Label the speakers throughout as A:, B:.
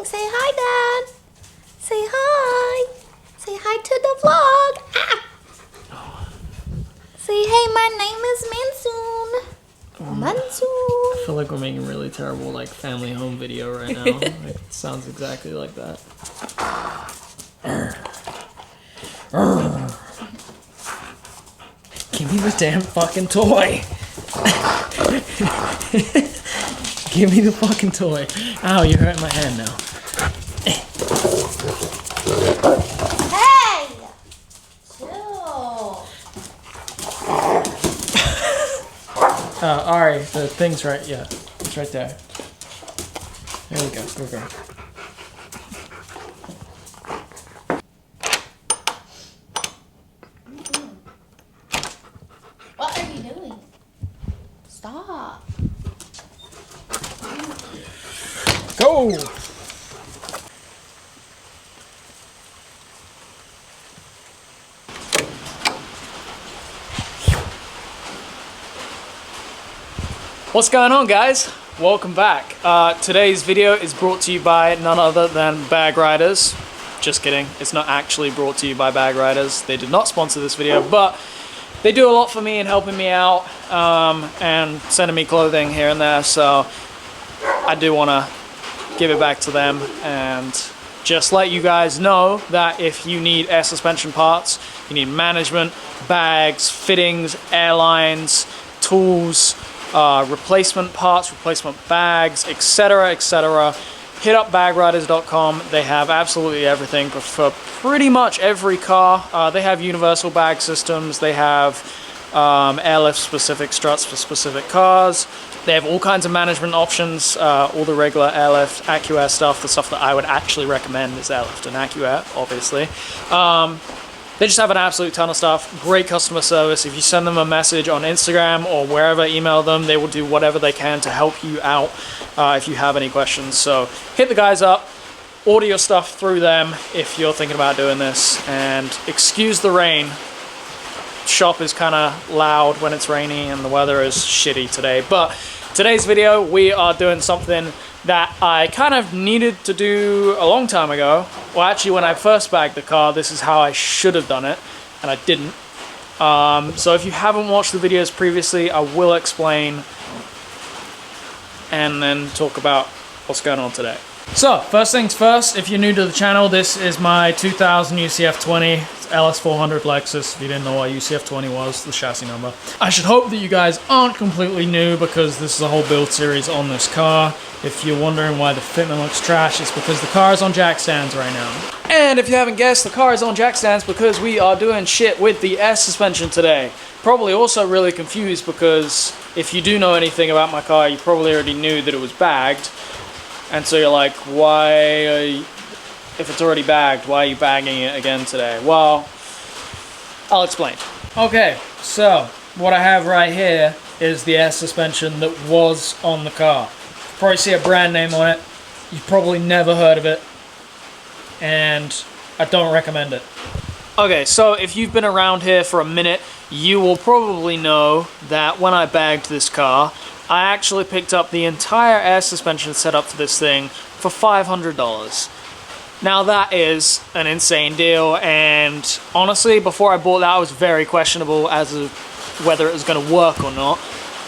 A: doing? Say hi, Dad. Say hi. Say hi to the vlog. Ah. Say, hey, my name is Mansoon. Mansoon.
B: I feel like we're making a really terrible like family home video right now. It sounds exactly like that. Give me the damn fucking toy. Give me the fucking toy. Ow, you hurt my hand now.
A: Hey! Chill.
B: Ari, the thing's right, yeah. It's right there. There we go, go, go.
A: What are you doing? Stop.
B: Go! What's going on, guys? Welcome back. Today's video is brought to you by none other than Bag Riders. Just kidding, it's not actually brought to you by Bag Riders. They did not sponsor this video, but they do a lot for me in helping me out and sending me clothing here and there, so I do want to give it back to them and just let you guys know that if you need air suspension parts, you need management, bags, fittings, airlines, tools, replacement parts, replacement bags, etc., etc., hit up bagriders.com. They have absolutely everything for pretty much every car. They have universal bag systems. They have Airlift specific struts for specific cars. They have all kinds of management options, all the regular Airlift, AccuAir stuff. The stuff that I would actually recommend is Airlift and AccuAir, obviously. They just have an absolute ton of stuff. Great customer service. If you send them a message on Instagram or wherever, email them, they will do whatever they can to help you out if you have any questions. So hit the guys up, order your stuff through them if you're thinking about doing this, and excuse the rain. Shop is kind of loud when it's rainy and the weather is shitty today. But today's video, we are doing something that I kind of needed to do a long time ago. Well, actually, when I first bagged the car, this is how I should have done it, and I didn't. So if you haven't watched the videos previously, I will explain and then talk about what's going on today. So, first things first, if you're new to the channel, this is my 2000 UCF20. It's LS400 Lexus, if you didn't know what UCF20 was, the chassis number. I should hope that you guys aren't completely new because this is a whole build series on this car. If you're wondering why the fitment looks trash, it's because the car is on jack stands right now. And if you haven't guessed, the car is on jack stands because we are doing shit with the air suspension today. Probably also really confused because if you do know anything about my car, you probably already knew that it was bagged. And so you're like, if it's already bagged, why are you bagging it again today? Well, I'll explain. Okay, so what I have right here is the air suspension that was on the car. You probably see a brand name on it. You've probably never heard of it. And I don't recommend it. Okay, so if you've been around here for a minute, you will probably know that when I bagged this car, I actually picked up the entire air suspension setup for this thing for $500. Now that is an insane deal, and honestly, before I bought that, I was very questionable as to whether it was going to work or not.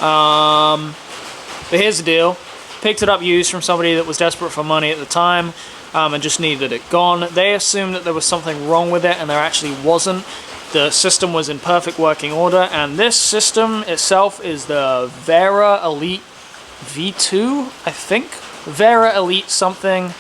B: But here's the deal. Picked it up used from somebody that was desperate for money at the time and just needed it gone. They assumed that there was something wrong with it, and there actually wasn't. The system was in perfect working order, and this system itself is the Vera Elite V2, I think? Vera Elite something.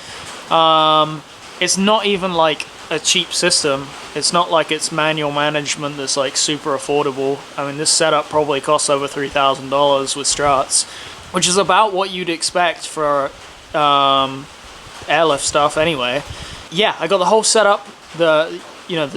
B: It's not even like a cheap system. It's not like it's manual management that's like super affordable. I mean, this setup probably costs over $3,000 with struts, which is about what you'd expect for airlift stuff anyway. Yeah, I got the whole setup, the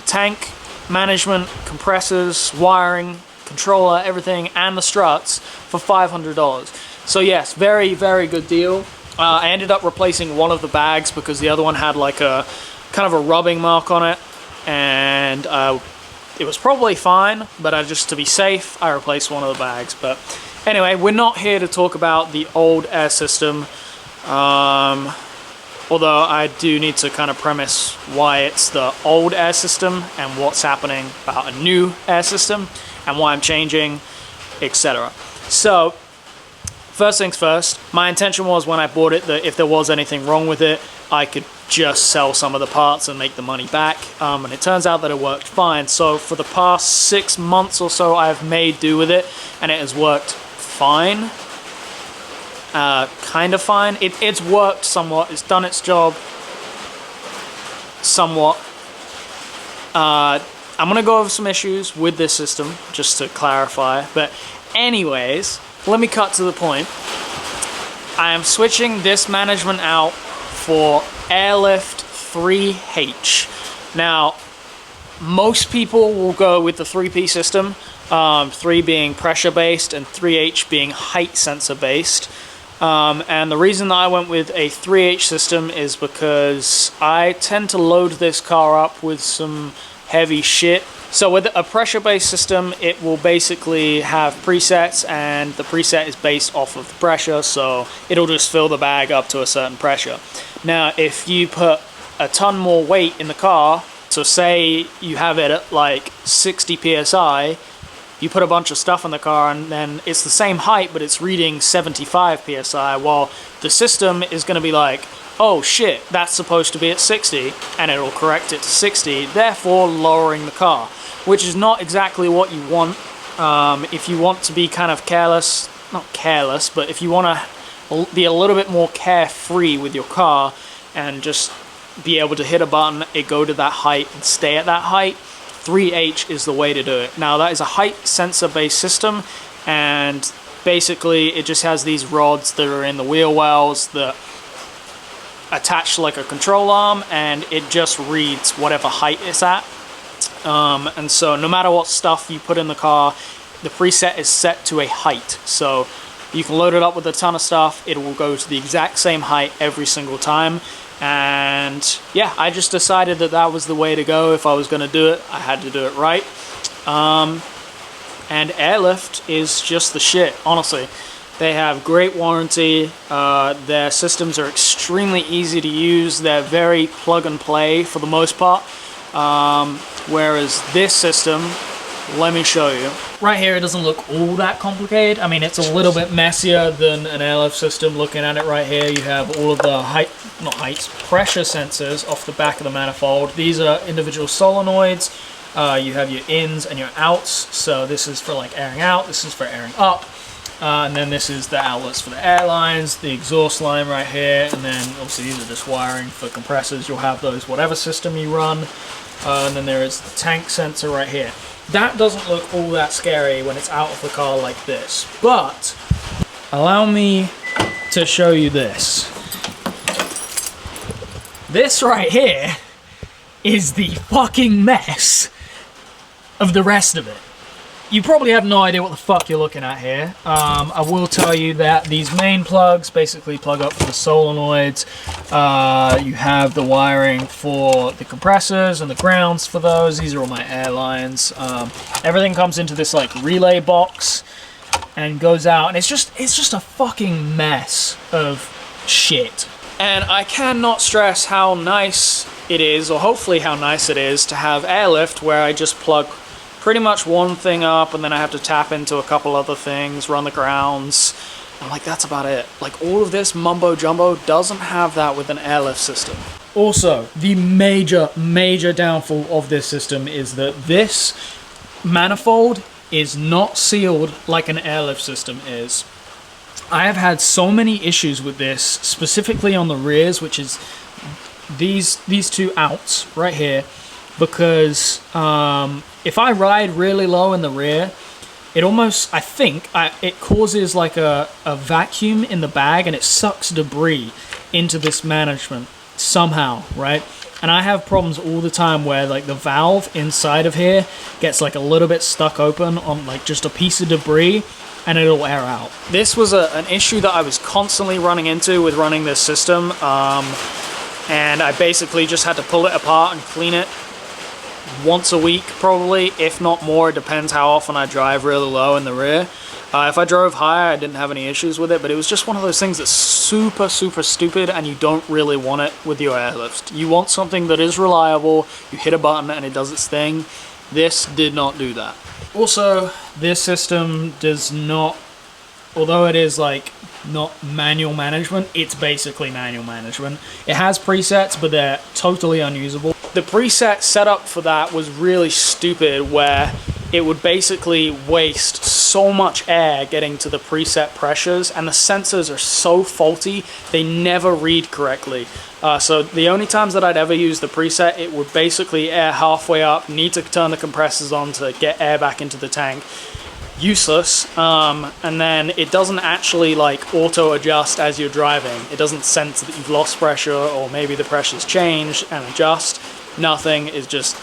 B: tank, management, compressors, wiring, controller, everything, and the struts for $500. So yes, very, very good deal. I ended up replacing one of the bags because the other one had like a kind of a rubbing mark on it, and it was probably fine, but just to be safe, I replaced one of the bags. But anyway, we're not here to talk about the old air system. Although I do need to kind of premise why it's the old air system and what's happening about a new air system and why I'm changing, etc. So, first things first, my intention was when I bought it that if there was anything wrong with it, I could just sell some of the parts and make the money back. And it turns out that it worked fine. So for the past 6 months or so, I've made do with it, and it has worked fine. Kind of fine. It's worked somewhat. It's done its job somewhat. I'm gonna go over some issues with this system just to clarify. But anyways, let me cut to the point. I am switching this management out for Airlift 3H. Now, most people will go with the 3P system, 3 being pressure based and 3H being height sensor based. And the reason that I went with a 3H system is because I tend to load this car up with some heavy shit. So with a pressure-based system, it will basically have presets, and the preset is based off of the pressure, so it'll just fill the bag up to a certain pressure. Now, if you put a ton more weight in the car, so say you have it at like 60 psi, you put a bunch of stuff in the car and then it's the same height, but it's reading 75 psi, well, the system is going to be like, oh shit, that's supposed to be at 60, and it'll correct it to 60, therefore lowering the car, which is not exactly what you want. If you want to be kind of careless, not careless, but if you want to be a little bit more carefree with your car and just be able to hit a button, it go to that height and stay at that height, 3H is the way to do it. Now that is a height sensor based system, and basically it just has these rods that are in the wheel wells that attached to like a control arm, and it just reads whatever height it's at. And so no matter what stuff you put in the car, the preset is set to a height. So you can load it up with a ton of stuff, it will go to the exact same height every single time. And yeah, I just decided that that was the way to go. If I was going to do it, I had to do it right. And Airlift is just the shit, honestly. They have great warranty, their systems are extremely easy to use, they're very plug and play for the most part, whereas this system, let me show you. Right here it doesn't look all that complicated. I mean, it's a little bit messier than an Airlift system. Looking at it right here, you have all of the pressure sensors off the back of the manifold. These are individual solenoids. You have your ins and your outs, so this is for like airing out, this is for airing up. And then this is the outlets for the airlines, the exhaust line right here, and then obviously these are just wiring for compressors. You'll have those whatever system you run. And then there is the tank sensor right here. That doesn't look all that scary when it's out of the car like this, but allow me to show you this. This right here is the fucking mess of the rest of it. You probably have no idea what the fuck you're looking at here. I will tell you that these main plugs basically plug up for the solenoids. You have the wiring for the compressors and the grounds for those. These are all my airlines. Everything comes into this like relay box and goes out, and it's just a fucking mess of shit. And I cannot stress how nice it is, or hopefully how nice it is, to have Airlift where I just plug pretty much one thing up and then I have to tap into a couple other things, run the grounds. I'm like, that's about it. Like, all of this mumbo jumbo doesn't have that with an Airlift system. Also, the major downfall of this system is that this manifold is not sealed like an Airlift system is. I have had so many issues with this, specifically on the rears, which is these two outs right here, because if I ride really low in the rear, it almost, I think, it causes like a vacuum in the bag, and it sucks debris into this management somehow, right? And I have problems all the time where like the valve inside of here gets like a little bit stuck open on like just a piece of debris, and it'll air out. This was an issue that I was constantly running into with running this system, and I basically just had to pull it apart and clean it once a week probably, if not more. It depends how often I drive really low in the rear. If I drove higher, I didn't have any issues with it, but it was just one of those things that's super, super stupid, and you don't really want it with your Airlift. You want something that is reliable, you hit a button and it does its thing. This did not do that. Also, this system does not, although it is like not manual management, it's basically manual management. It has presets, but they're totally unusable. The preset setup for that was really stupid, where it would basically waste so much air getting to the preset pressures, and the sensors are so faulty, they never read correctly. So the only times that I'd ever use the preset, it would basically air halfway up, need to turn the compressors on to get air back into the tank. Useless. And then it doesn't actually like auto adjust as you're driving. It doesn't sense that you've lost pressure, or maybe the pressure's changed, and adjust. Nothing. Is just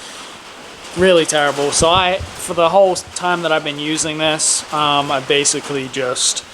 B: really terrible. So for the whole time that I've been using this, I basically just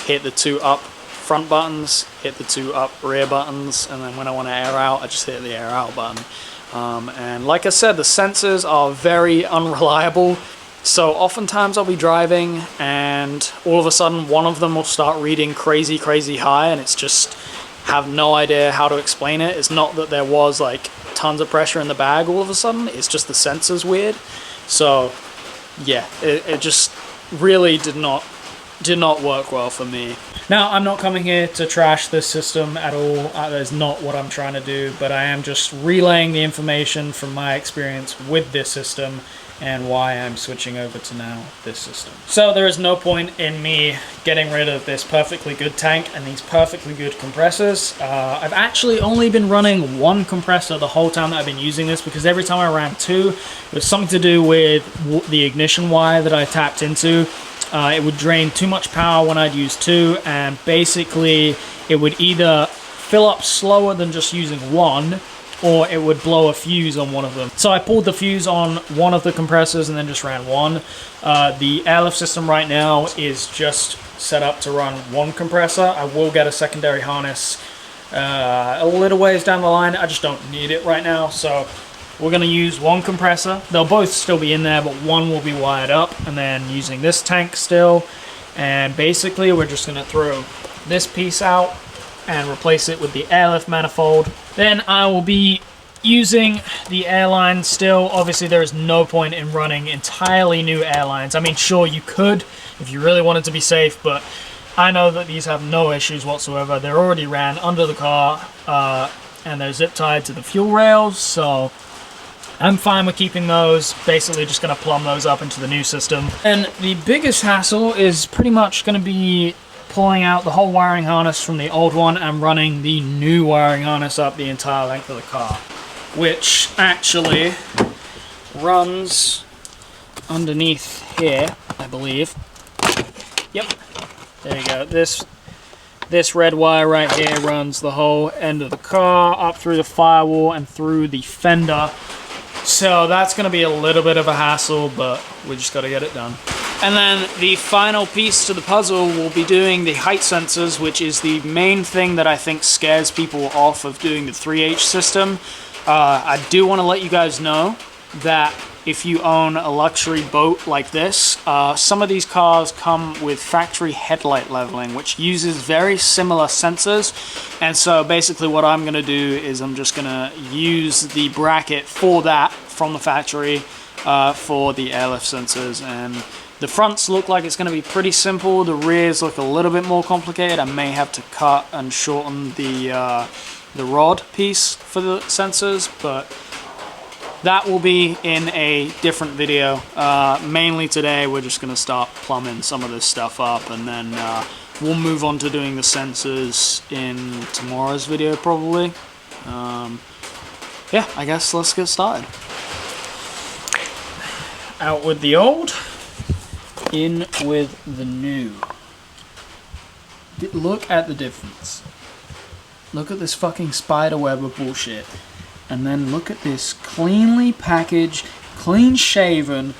B: hit the 2 up front buttons, hit the 2 up rear buttons, and then when I want to air out, I just hit the air out button. And like I said, the sensors are very unreliable. So oftentimes I'll be driving and all of a sudden one of them will start reading crazy, crazy high, and it's just, have no idea how to explain it. It's not that there was like tons of pressure in the bag all of a sudden, it's just the sensor's weird. So yeah, it just really did not work well for me. Now, I'm not coming here to trash this system at all. That is not what I'm trying to do, but I am just relaying the information from my experience with this system and why I'm switching over to now this system. So there is no point in me getting rid of this perfectly good tank and these perfectly good compressors. I've actually only been running 1 compressor the whole time that I've been using this, because every time I ran 2, it was something to do with the ignition wire that I tapped into. It would drain too much power when I'd use 2, and basically it would either fill up slower than just using 1, or it would blow a fuse on one of them. So I pulled the fuse on one of the compressors and then just ran 1. The Airlift system right now is just set up to run 1 compressor. I will get a secondary harness a little ways down the line. I just don't need it right now, so we're going to use 1 compressor. They'll both still be in there, but 1 will be wired up, and then using this tank still. And basically we're just going to throw this piece out and replace it with the Airlift manifold. Then I will be using the airlines still. Obviously there is no point in running entirely new airlines. I mean, sure, you could if you really wanted to be safe, but I know that these have no issues whatsoever. They're already ran under the car, and they're zip tied to the fuel rails, so I'm fine with keeping those. Basically just going to plumb those up into the new system. And the biggest hassle is pretty much going to be pulling out the whole wiring harness from the old one and running the new wiring harness up the entire length of the car, which actually runs underneath here, I believe. Yep, there you go. This red wire right here runs the whole end of the car up through the firewall and through the fender. So that's going to be a little bit of a hassle, but we just got to get it done. And then the final piece to the puzzle will be doing the height sensors, which is the main thing that I think scares people off of doing the 3H system. I do want to let you guys know that if you own a luxury boat like this, some of these cars come with factory headlight leveling, which uses very similar sensors. And so basically what I'm going to do is I'm just going to use the bracket for that from the factory for the Airlift sensors. And the fronts look like it's going to be pretty simple. The rears look a little bit more complicated. I may have to cut and shorten the rod piece for the sensors, but that will be in a different video. Mainly today we're just going to start plumbing some of this stuff up, and then we'll move on to doing the sensors in tomorrow's video probably. Yeah, I guess let's get started. Out with the old, in with the new. Look at the difference. Look at this fucking spider web of bullshit. And then look at this cleanly packaged, clean-shaven,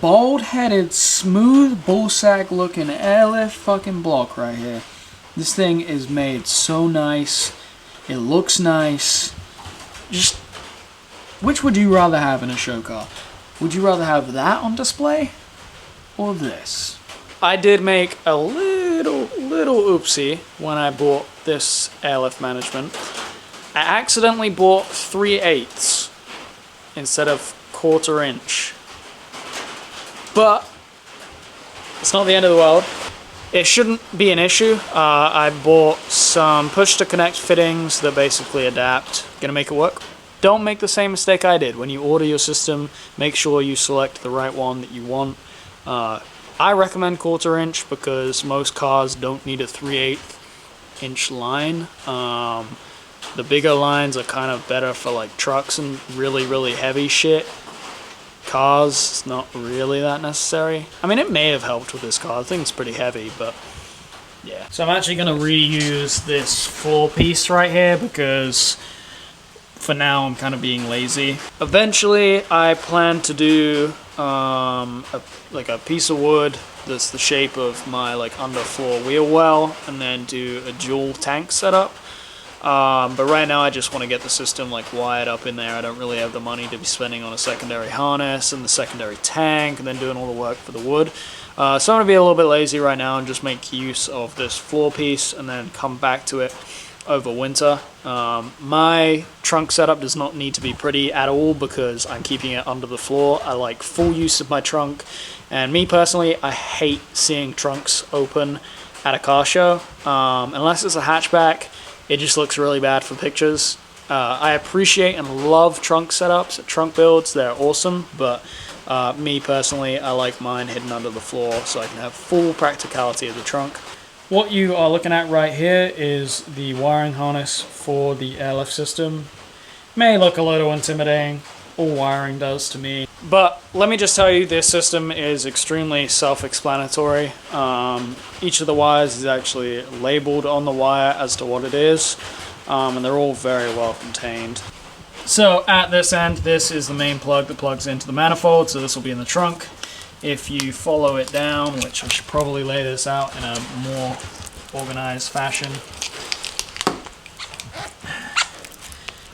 B: bald-headed, smooth, bullsack looking Airlift fucking block right here. This thing is made so nice. It looks nice. Just, which would you rather have in a show car? Would you rather have that on display or this? I did make a little oopsie when I bought this airlift management. I accidentally bought 3/8 instead of 1/4 inch. But it's not the end of the world. It shouldn't be an issue. I bought some push-to-connect fittings that basically adapt. Gonna make it work. Don't make the same mistake I did. When you order your system, make sure you select the right one that you want. I recommend 1/4 inch because most cars don't need a 3/8 inch line. The bigger lines are kind of better for like trucks and really heavy shit. Cars, it's not really that necessary. I mean, it may have helped with this car. I think it's pretty heavy, but yeah. So I'm actually going to reuse this floor piece right here because for now I'm kind of being lazy. Eventually I plan to do like a piece of wood that's the shape of my like underfloor wheel well, and then do a dual tank setup. But right now I just want to get the system like wired up in there. I don't really have the money to be spending on a secondary harness and the secondary tank and then doing all the work for the wood. So I'm going to be a little bit lazy right now and just make use of this floor piece and then come back to it over winter. My trunk setup does not need to be pretty at all because I'm keeping it under the floor. I like full use of my trunk, and me personally, I hate seeing trunks open at a car show. Unless it's a hatchback, it just looks really bad for pictures. I appreciate and love trunk setups, trunk builds, they're awesome, but me personally, I like mine hidden under the floor so I can have full practicality of the trunk. What you are looking at right here is the wiring harness for the airlift system. May look a little intimidating, all wiring does to me. But let me just tell you, this system is extremely self-explanatory. Each of the wires is actually labeled on the wire as to what it is, and they're all very well contained. So at this end, this is the main plug that plugs into the manifold, so this will be in the trunk. If you follow it down, which I should probably lay this out in a more organized fashion.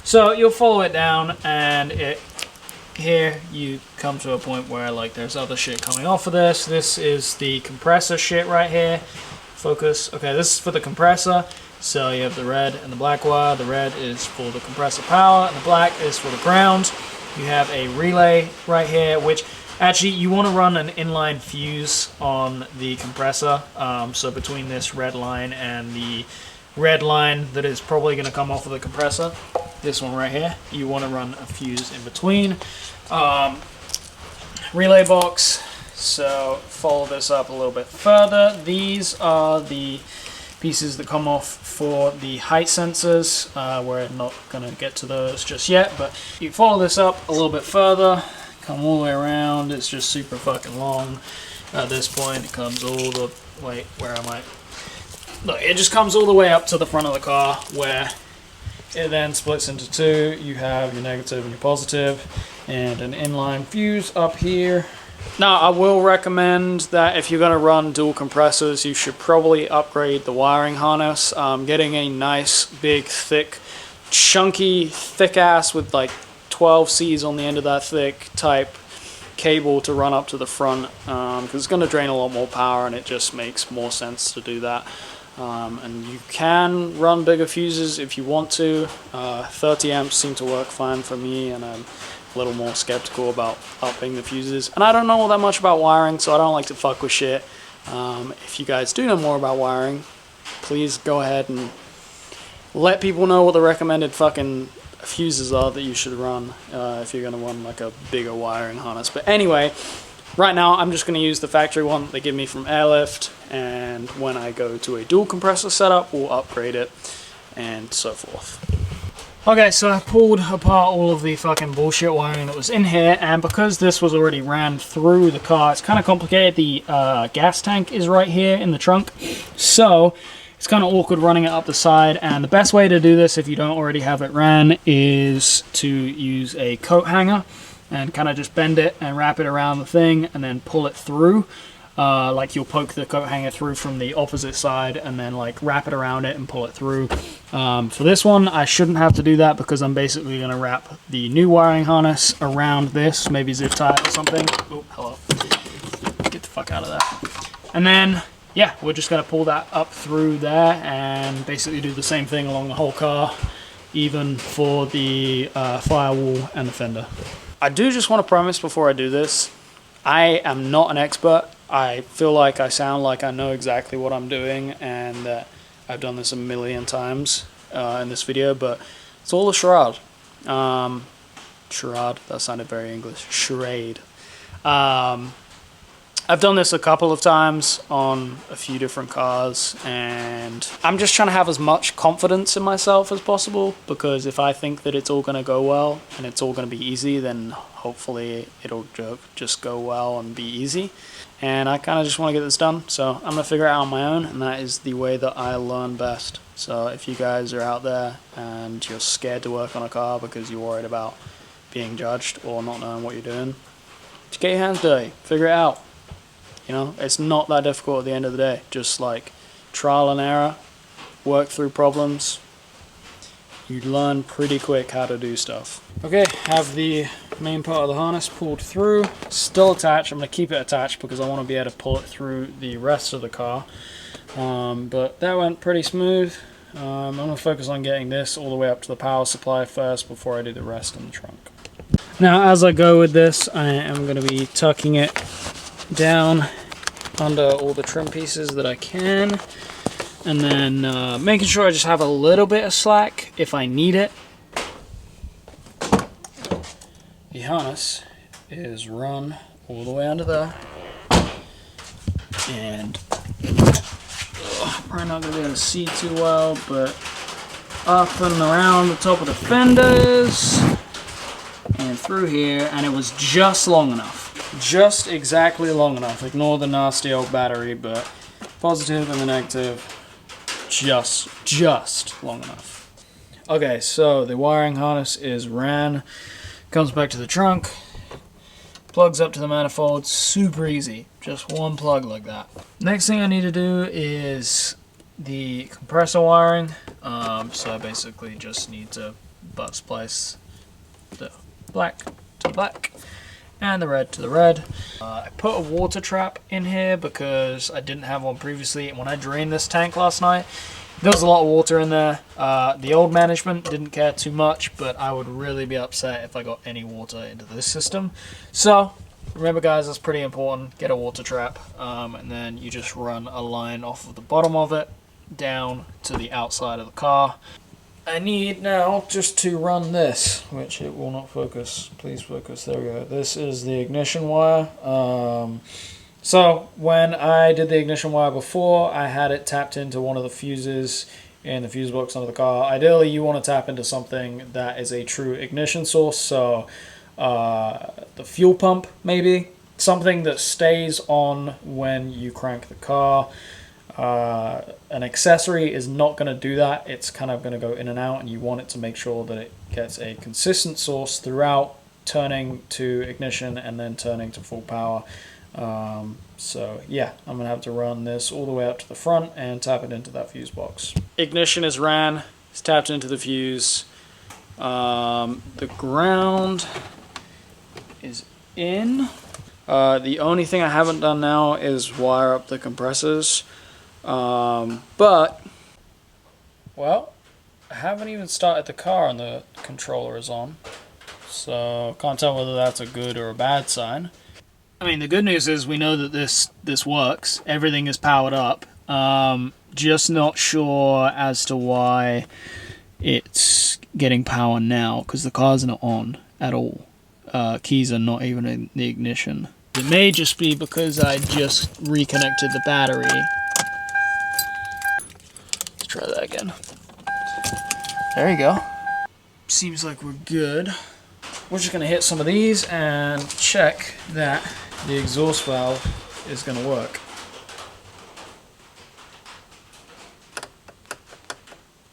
B: So you'll follow it down, and here you come to a point where like there's other shit coming off of this. This is the compressor shit right here. Focus. Okay, this is for the compressor. So you have the red and the black wire. The red is for the compressor power, and the black is for the ground. You have a relay right here, which actually you want to run an inline fuse on the compressor. So between this red line and the red line that is probably going to come off of the compressor, this one right here, you want to run a fuse in between. Relay box, so follow this up a little bit further. These are the pieces that come off for the height sensors. We're not going to get to those just yet, but you follow this up a little bit further, come all the way around. It's just super fucking long. At this point it comes all the way, where am I? Look, it just comes all the way up to the front of the car, where it then splits into two. You have your negative and your positive, and an inline fuse up here. Now, I will recommend that if you're going to run dual compressors, you should probably upgrade the wiring harness. Getting a nice, big, thick, chunky, thick ass with like 12 C's on the end of that thick type cable to run up to the front, because it's going to drain a lot more power, and it just makes more sense to do that. And you can run bigger fuses if you want to. 30 amps seem to work fine for me, and I'm a little more skeptical about upping the fuses. And I don't know all that much about wiring, so I don't like to fuck with shit. If you guys do know more about wiring, please go ahead and let people know what the recommended fucking fuses are that you should run if you're going to run like a bigger wiring harness. But anyway, right now I'm just going to use the factory one that they give me from Airlift, and when I go to a dual compressor setup, we'll upgrade it and so forth. Okay, so I pulled apart all of the fucking bullshit wiring that was in here, and because this was already ran through the car, it's kind of complicated. The gas tank is right here in the trunk, so it's kind of awkward running it up the side, and the best way to do this if you don't already have it ran is to use a coat hanger and kind of just bend it and wrap it around the thing and then pull it through. Like you'll poke the coat hanger through from the opposite side and then like wrap it around it and pull it through. For this one, I shouldn't have to do that because I'm basically going to wrap the new wiring harness around this, maybe zip tie it or something. Oh, hello. Get the fuck out of that. And then, yeah, we're just going to pull that up through there and basically do the same thing along the whole car, even for the firewall and the fender. I do just want to premise before I do this, I am not an expert. I feel like I sound like I know exactly what I'm doing and that I've done this a million times in this video, but it's all a charade. Charade, that sounded very English. Charade. I've done this a couple of times on a few different cars, and I'm just trying to have as much confidence in myself as possible, because if I think that it's all going to go well and it's all going to be easy, then hopefully it'll just go well and be easy. And I kind of just want to get this done, so I'm going to figure it out on my own, and that is the way that I learn best. So if you guys are out there and you're scared to work on a car because you're worried about being judged or not knowing what you're doing, just get your hands dirty, figure it out. You know, it's not that difficult at the end of the day. Just like trial and error, work through problems. You learn pretty quick how to do stuff. Okay, have the main part of the harness pulled through, still attached. I'm going to keep it attached because I want to be able to pull it through the rest of the car. But that went pretty smooth. I'm going to focus on getting this all the way up to the power supply first before I do the rest in the trunk. Now, as I go with this, I am going to be tucking it down under all the trim pieces that I can, and then making sure I just have a little bit of slack if I need it. The harness is run all the way under there, and probably not going to be able to see too well, but up and around the top of the fenders and through here, and it was just long enough. Just exactly long enough. Ignore the nasty old battery, but positive and the negative, just long enough. Okay, so the wiring harness is ran, comes back to the trunk, plugs up to the manifold, super easy, just one plug like that. Next thing I need to do is the compressor wiring, so I basically just need to butt splice the black to the black and the red to the red. I put a water trap in here because I didn't have one previously, and when I drained this tank last night, there was a lot of water in there. The old management didn't care too much, but I would really be upset if I got any water into this system. So remember guys, that's pretty important. Get a water trap, and then you just run a line off of the bottom of it down to the outside of the car. I need now just to run this, which it will not focus. Please focus. There we go. This is the ignition wire. So when I did the ignition wire before, I had it tapped into one of the fuses in the fuse box under the car. Ideally, you want to tap into something that is a true ignition source. So the fuel pump, maybe. Something that stays on when you crank the car. An accessory is not going to do that. It's kind of going to go in and out, and you want it to make sure that it gets a consistent source throughout, turning to ignition and then turning to full power. So yeah, I'm going to have to run this all the way up to the front and tap it into that fuse box. Ignition is ran, it's tapped into the fuse. The ground is in. The only thing I haven't done now is wire up the compressors. But, well, I haven't even started the car and the controller is on, so can't tell whether that's a good or a bad sign. I mean, the good news is we know that this works. Everything is powered up. Just not sure as to why it's getting power now, because the car's not on at all. Keys are not even in the ignition. It may just be because I just reconnected the battery. Try that again. There you go. Seems like we're good. We're just going to hit some of these and check that the exhaust valve is going to work.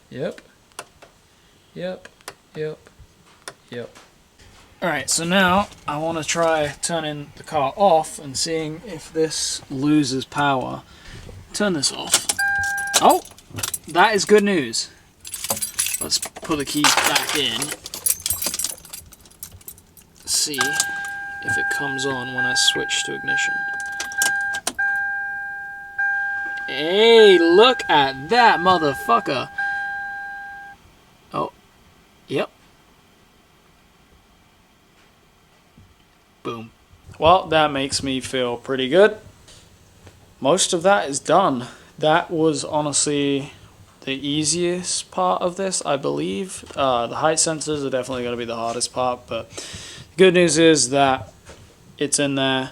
B: Yep. Alright, so now I want to try turning the car off and seeing if this loses power. Turn this off. Oh! That is good news. Let's put the keys back in. See if it comes on when I switch to ignition. Hey, look at that motherfucker. Oh, yep. Boom. Well, that makes me feel pretty good. Most of that is done. That was honestly the easiest part of this, I believe. The height sensors are definitely going to be the hardest part, but the good news is that it's in there.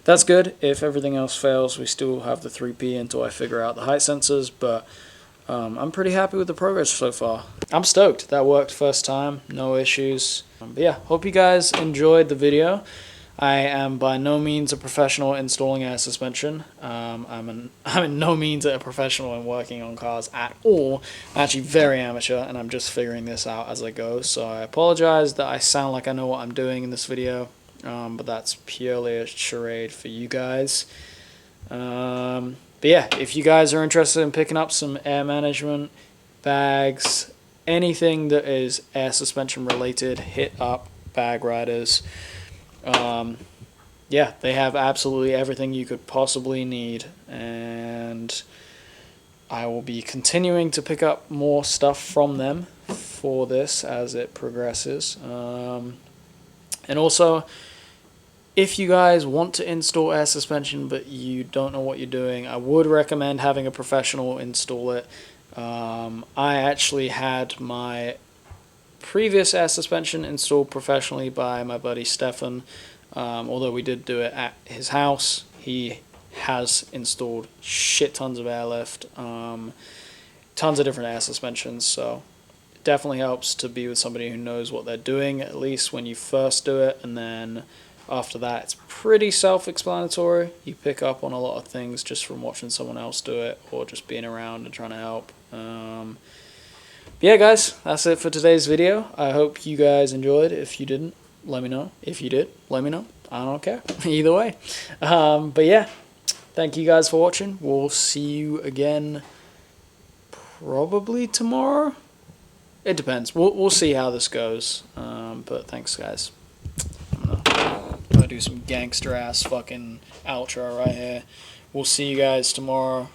B: That's good. If everything else fails, we still have the 3P until I figure out the height sensors, but I'm pretty happy with the progress so far. I'm stoked. That worked first time, no issues. But yeah, hope you guys enjoyed the video. I am by no means a professional installing air suspension. I'm in no means a professional in working on cars at all. I'm actually very amateur, and I'm just figuring this out as I go. So I apologize that I sound like I know what I'm doing in this video, but that's purely a charade for you guys. But yeah, if you guys are interested in picking up some air management, bags, anything that is air suspension related, hit up Bag Riders. Yeah, they have absolutely everything you could possibly need, and I will be continuing to pick up more stuff from them for this as it progresses. And also, if you guys want to install air suspension but you don't know what you're doing, I would recommend having a professional install it. I actually had my previous air suspension installed professionally by my buddy Stefan. Although we did do it at his house, he has installed shit tons of Airlift, tons of different air suspensions, so it definitely helps to be with somebody who knows what they're doing, at least when you first do it, and then after that it's pretty self-explanatory. You pick up on a lot of things just from watching someone else do it, or just being around and trying to help. Yeah guys, that's it for today's video. I hope you guys enjoyed. If you didn't, let me know. If you did, let me know. I don't care. Either way. But yeah, thank you guys for watching. We'll see you again probably tomorrow. It depends. We'll see how this goes. But thanks guys. I'm gonna do some gangster ass fucking outro right here. We'll see you guys tomorrow.